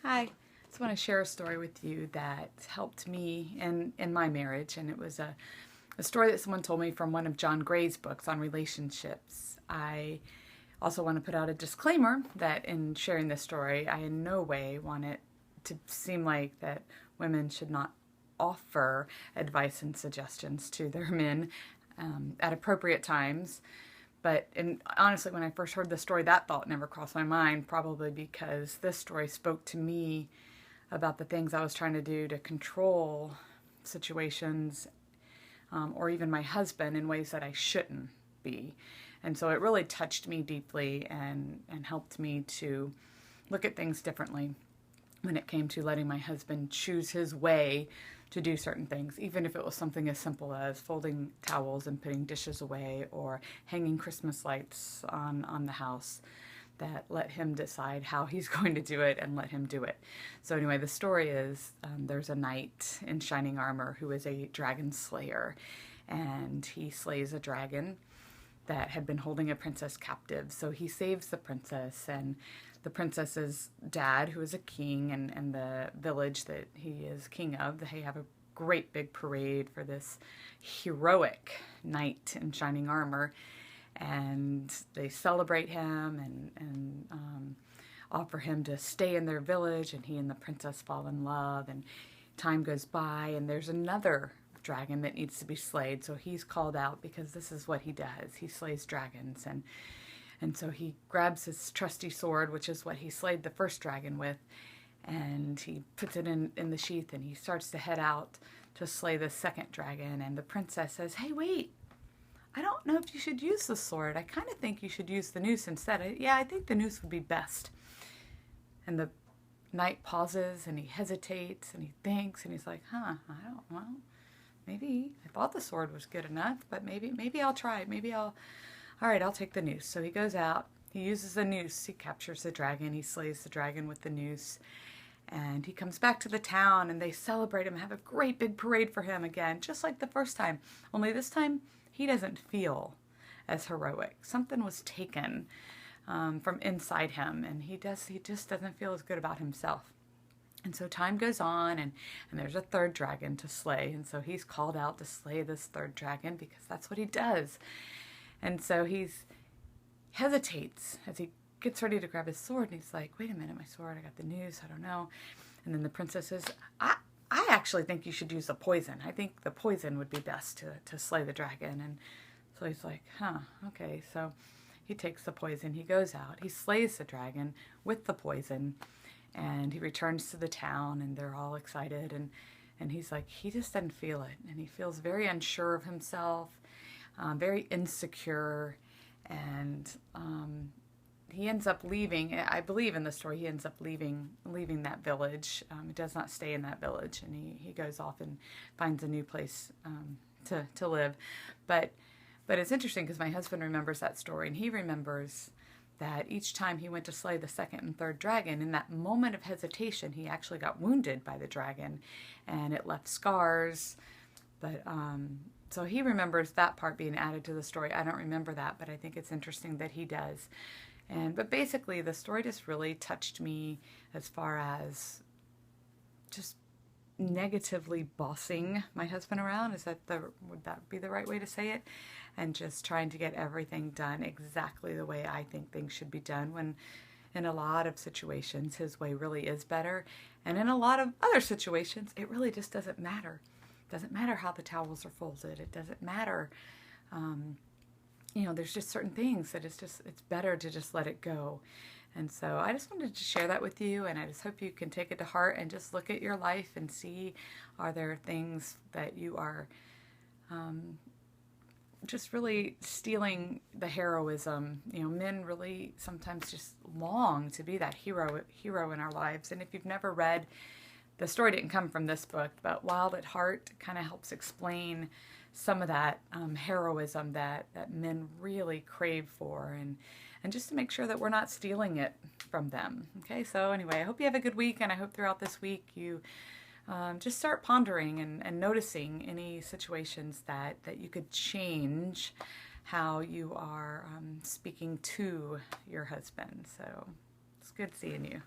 Hi. Just want to share a story with you that helped me in my marriage, and it was a story that someone told me from one of John Gray's books on relationships. I also want to put out a disclaimer that in sharing this story, I in no way want it to seem like that women should not offer advice and suggestions to their men at appropriate times. But honestly, when I first heard the story, that thought never crossed my mind, probably because this story spoke to me about the things I was trying to do to control situations or even my husband in ways that I shouldn't be. And so it really touched me deeply and helped me to look at things differently when it came to letting my husband choose his way to do certain things, even if it was something as simple as folding towels and putting dishes away or hanging Christmas lights on the house. That let him decide how he's going to do it and let him do it. So anyway, the story is there's a knight in shining armor who is a dragon slayer, and he slays a dragon that had been holding a princess captive. So he saves the princess, and the princess's dad, who is a king, and the village that he is king of, they have a great big parade for this heroic knight in shining armor. And they celebrate him and offer him to stay in their village, and he and the princess fall in love, and time goes by, and there's another dragon that needs to be slayed, so he's called out because this is what he does. He slays dragons, and so he grabs his trusty sword, which is what he slayed the first dragon with, and he puts it in the sheath, and he starts to head out to slay the second dragon, and the princess says, "Hey, wait. I don't know if you should use the sword. I kind of think you should use the noose instead. I think the noose would be best." And the knight pauses and he hesitates and he thinks and he's like, well, maybe I thought the sword was good enough, but maybe I'll try it. All right, I'll take the noose. So he goes out, he uses the noose, he captures the dragon, he slays the dragon with the noose, and he comes back to the town and they celebrate him, have a great big parade for him again, just like the first time, only this time he doesn't feel as heroic. Something was taken from inside him, and he just doesn't feel as good about himself. And so time goes on, and there's a third dragon to slay, and so he's called out to slay this third dragon because that's what he does. And so he hesitates as he gets ready to grab his sword, and he's like, "Wait a minute, my sword, I got the noose, I don't know." And then the princess says, I actually think you should use the poison. I think the poison would be best to slay the dragon." And so he's like, okay. So he takes the poison, he goes out, he slays the dragon with the poison, and he returns to the town, and they're all excited, and he's like, he just doesn't feel it, and he feels very unsure of himself, very insecure, and he ends up leaving. I believe in the story he ends up leaving that village. He does not stay in that village, and he goes off and finds a new place to live. But it's interesting because my husband remembers that story, and he remembers that each time he went to slay the second and third dragon, in that moment of hesitation, he actually got wounded by the dragon, and it left scars. But so he remembers that part being added to the story. I don't remember that, but I think it's interesting that he does. But basically, the story just really touched me as far as just negatively bossing my husband around. Would that be the right way to say it? And just trying to get everything done exactly the way I think things should be done, when in a lot of situations his way really is better, and in a lot of other situations it really just doesn't matter. It doesn't matter how the towels are folded. It doesn't matter. There's just certain things that it's better to just let it go. And so I just wanted to share that with you, and I just hope you can take it to heart and just look at your life and see, are there things that you are just really stealing the heroism. Men really sometimes just long to be that hero in our lives. And if you've never read, the story didn't come from this book, but Wild at Heart kind of helps explain some of that heroism that men really crave for, and just to make sure that we're not stealing it from them. Okay, so anyway, I hope you have a good week, and I hope throughout this week you just start pondering and noticing any situations that you could change how you are speaking to your husband. So it's good seeing you.